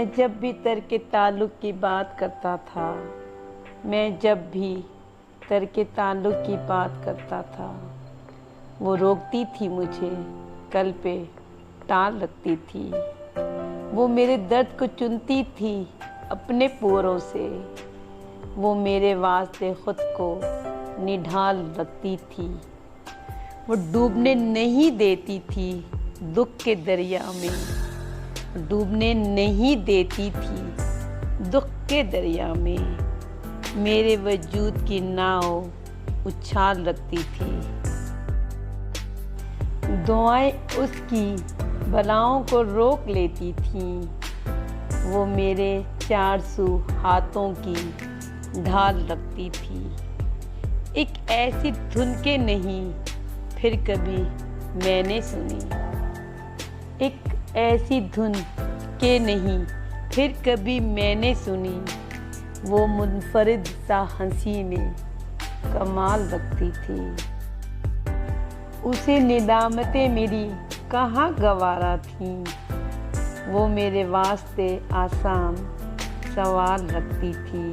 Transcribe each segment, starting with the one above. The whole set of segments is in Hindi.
मैं जब भी तर्क ताल्लुक़ की बात करता था, मैं जब भी तर्क ताल्लुक़ की बात करता था, वो रोकती थी मुझे, कल पे टाल रखती थी। वो मेरे दर्द को चुनती थी अपने पोरों से, वो मेरे वास्ते खुद को निढाल रखती थी। वो डूबने नहीं देती थी दुख के दरिया में, डूबने नहीं देती थी दुख के दरिया में। मेरे वजूद की नाव उछाल रखती थी। दुआएं उसकी बलाओं को रोक लेती थीं। वो मेरे 400 हाथों की ढाल रखती थी। एक ऐसी धुन के नहीं फिर कभी मैंने सुनी, एक ऐसी धुन के नहीं फिर कभी मैंने सुनी। वो मुनफरिद सा हंसी में कमाल रखती थी। उसे निदामतें मेरी कहाँ गवारा थीं। वो मेरे वास्ते आसान सवाल रखती थी।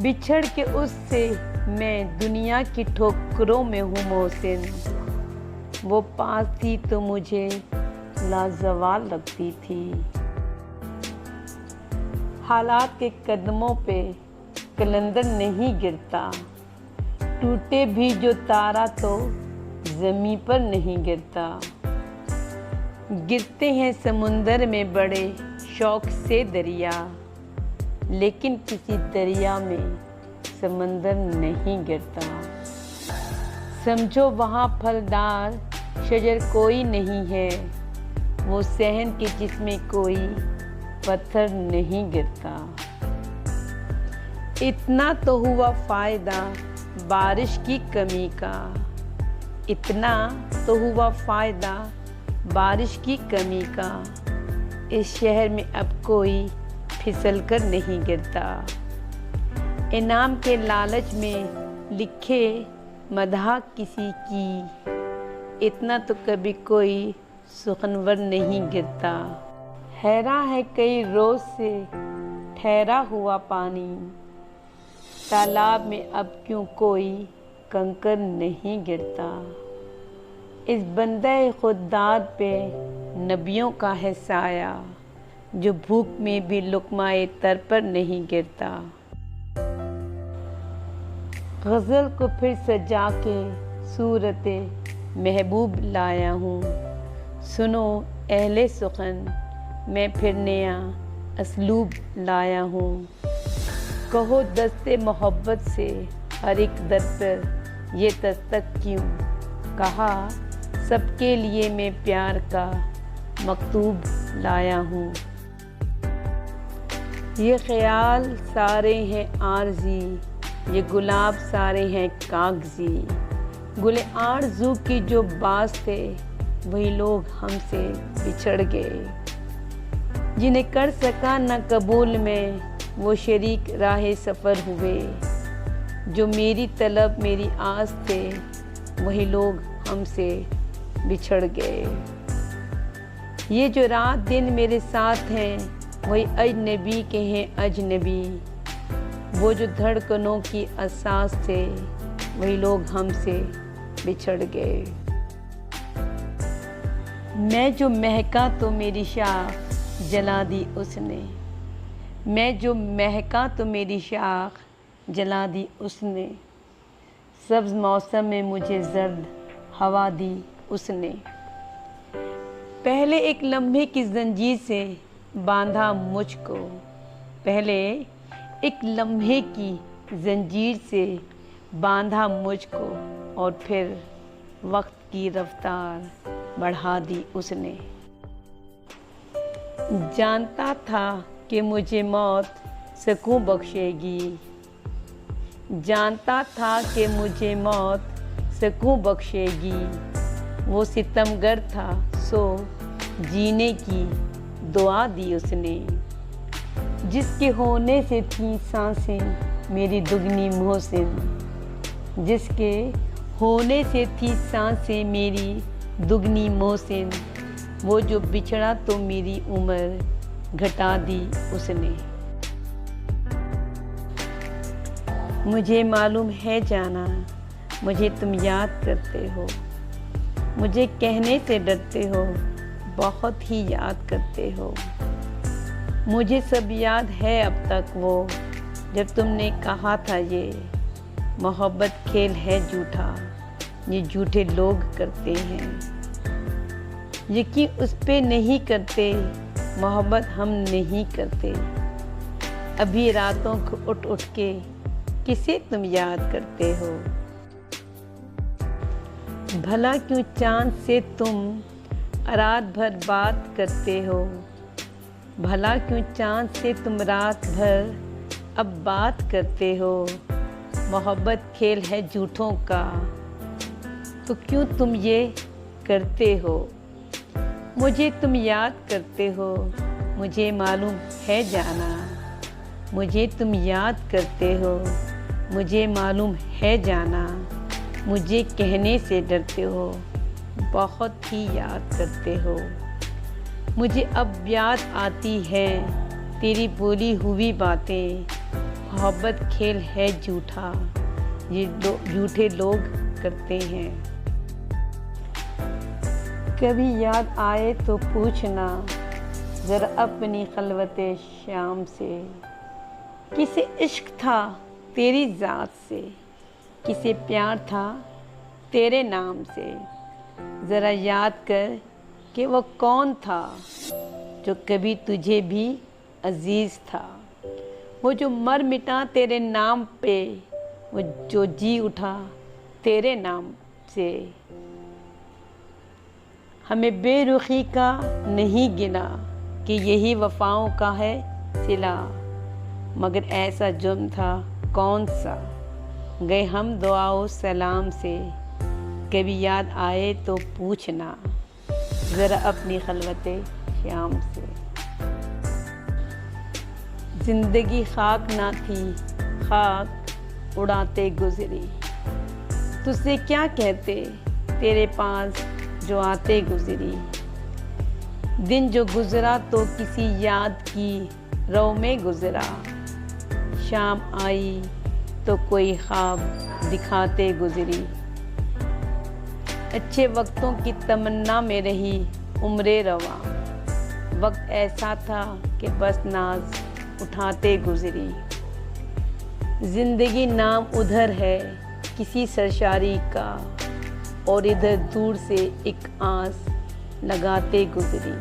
बिछड़ के उससे मैं दुनिया की ठोकरों में हूँ मोहसिन। वो पास थी तो मुझे लाजवाल लगती थी। हालात के कदमों पे कलंदर नहीं गिरता, टूटे भी जो तारा तो ज़मीं पर नहीं गिरता। गिरते हैं समुंदर में बड़े शौक से दरिया, लेकिन किसी दरिया में समंदर नहीं गिरता। समझो वहाँ फलदार शजर कोई नहीं है, वो सहन के जिसमें कोई पत्थर नहीं गिरता। इतना तो हुआ फ़ायदा बारिश की कमी का, इतना तो हुआ फ़ायदा बारिश की कमी का। इस शहर में अब कोई फिसल कर नहीं गिरता। इनाम के लालच में लिखे मदह किसी की, इतना तो कभी कोई सुखनवर नहीं गिरता। हैरा है कई रोज़ से ठहरा हुआ पानी, तालाब में अब क्यों कोई कंकर नहीं गिरता। इस बंदे खुदार पे नबियों का है साया, जो भूख में भी लुक़माए तर पर नहीं गिरता। गज़ल को फिर सजा के सूरते महबूब लाया हूँ। सुनो अहले सुखन, मैं फिर नया असलूब लाया हूँ। कहो दस्ते मोहब्बत से हर एक दर पर ये दस्तक क्यों, कहा सबके लिए मैं प्यार का मकतूब लाया हूँ। ये ख्याल सारे हैं आरज़ी, ये गुलाब सारे हैं कागज़ी। गुले आरज़ू की जो बास थे वही लोग हमसे बिछड़ गए। जिन्हें कर सका न कबूल में वो शरीक राह सफ़र हुए। जो मेरी तलब मेरी आस थे वही लोग हमसे बिछड़ गए। ये जो रात दिन मेरे साथ हैं वही अजनबी के हैं अजनबी। वो जो धड़कनों की असास थे वही लोग हमसे बिछड़ गए। मैं जो महका तो मेरी शाख जला दी उसने, मैं जो महका तो मेरी शाख जला दी उसने। सब्ज़ मौसम में मुझे जर्द हवा दी उसने। पहले एक लम्हे की जंजीर से बांधा मुझको, पहले एक लम्हे की जंजीर से बांधा मुझको, और फिर वक्त की रफ्तार बढ़ा दी उसने। जानता था कि मुझे मौत सुकून बख्शेगी, जानता था कि मुझे मौत सुकून बख्शेगी। वो सितमगर था सो जीने की दुआ दी उसने। जिसके होने से थी सांसें मेरी दुगनी मोहसिन, जिसके होने से थी सांसें मेरी दुगनी मोहसिन। वो जो बिछड़ा तो मेरी उम्र घटा दी उसने। मुझे मालूम है जाना, मुझे तुम याद करते हो, मुझे कहने से डरते हो, बहुत ही याद करते हो। मुझे सब याद है अब तक वो, जब तुमने कहा था ये मोहब्बत खेल है झूठा, ये झूठे लोग करते हैं। यकीन उस पे नहीं करते, मोहब्बत हम नहीं करते। अभी रातों को उठ उठ के किसे तुम याद करते हो। भला क्यों चांद से तुम रात भर बात करते हो, भला क्यों चांद से तुम रात भर अब बात करते हो। मोहब्बत खेल है झूठों का, तो क्यों तुम ये करते हो। मुझे तुम याद करते हो, मुझे मालूम है जाना, मुझे तुम याद करते हो, मुझे मालूम है जाना। मुझे कहने से डरते हो, बहुत ही याद करते हो। मुझे अब याद आती है तेरी बोली हुई बातें, मोहब्बत खेल है झूठा, ये झूठे लोग करते हैं। कभी याद आए तो पूछना ज़रा अपनी खलवते शाम से, किसे इश्क था तेरी ज़ात से, किसे प्यार था तेरे नाम से। ज़रा याद कर कि वो कौन था जो कभी तुझे भी अजीज़ था। वो जो मर मिटा तेरे नाम पे, वो जो जी उठा तेरे नाम से। हमें बेरुखी का नहीं गिना कि यही वफ़ाओं का है सिला, मगर ऐसा जुर्म था कौन सा, गए हम दुआओ सलाम से। कभी याद आए तो पूछना ज़रा अपनी खलवते शाम से। ज़िंदगी खाक ना थी, खाक उड़ाते गुजरी, तुझसे क्या कहते तेरे पास जो आते गुजरी। दिन जो गुजरा तो किसी याद की रो में गुजरा, शाम आई तो कोई ख्वाब दिखाते गुजरी। अच्छे वक्तों की तमन्ना में रही उम्रे रवा, वक्त ऐसा था कि बस नाज उठाते गुजरी। जिंदगी नाम उधर है किसी सरशारी का, और इधर दूर से एक आस लगाते गुजरी।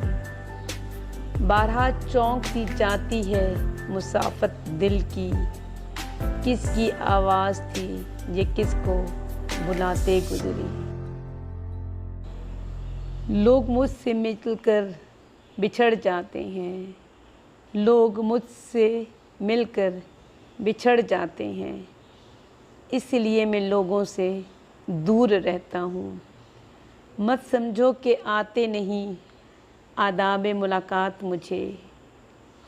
बारहा चौंक सी जाती है मुसाफत दिल की, किसकी आवाज़ थी ये किसको बुलाते गुजरी। लोग मुझसे मिलकर बिछड़ जाते हैं, लोग मुझसे मिलकर बिछड़ जाते हैं, इसलिए मैं लोगों से दूर रहता हूँ। मत समझो कि आते नहीं आदाब मुलाकात मुझे,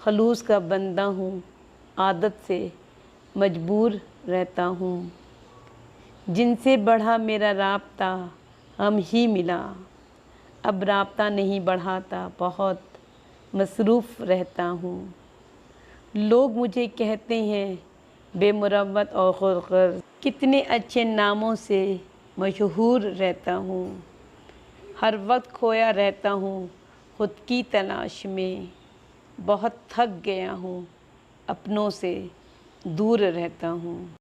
खलूस का बंदा हूँ आदत से मजबूर रहता हूँ। जिनसे बढ़ा मेरा राब्ता हम ही मिला, अब राब्ता नहीं बढ़ाता बहुत मसरूफ़ रहता हूँ। लोग मुझे कहते हैं बेमुरव्वत और खुरखर, कितने अच्छे नामों से मशहूर रहता हूँ। हर वक्त खोया रहता हूँ खुद की तलाश में, बहुत थक गया हूँ अपनों से दूर रहता हूँ।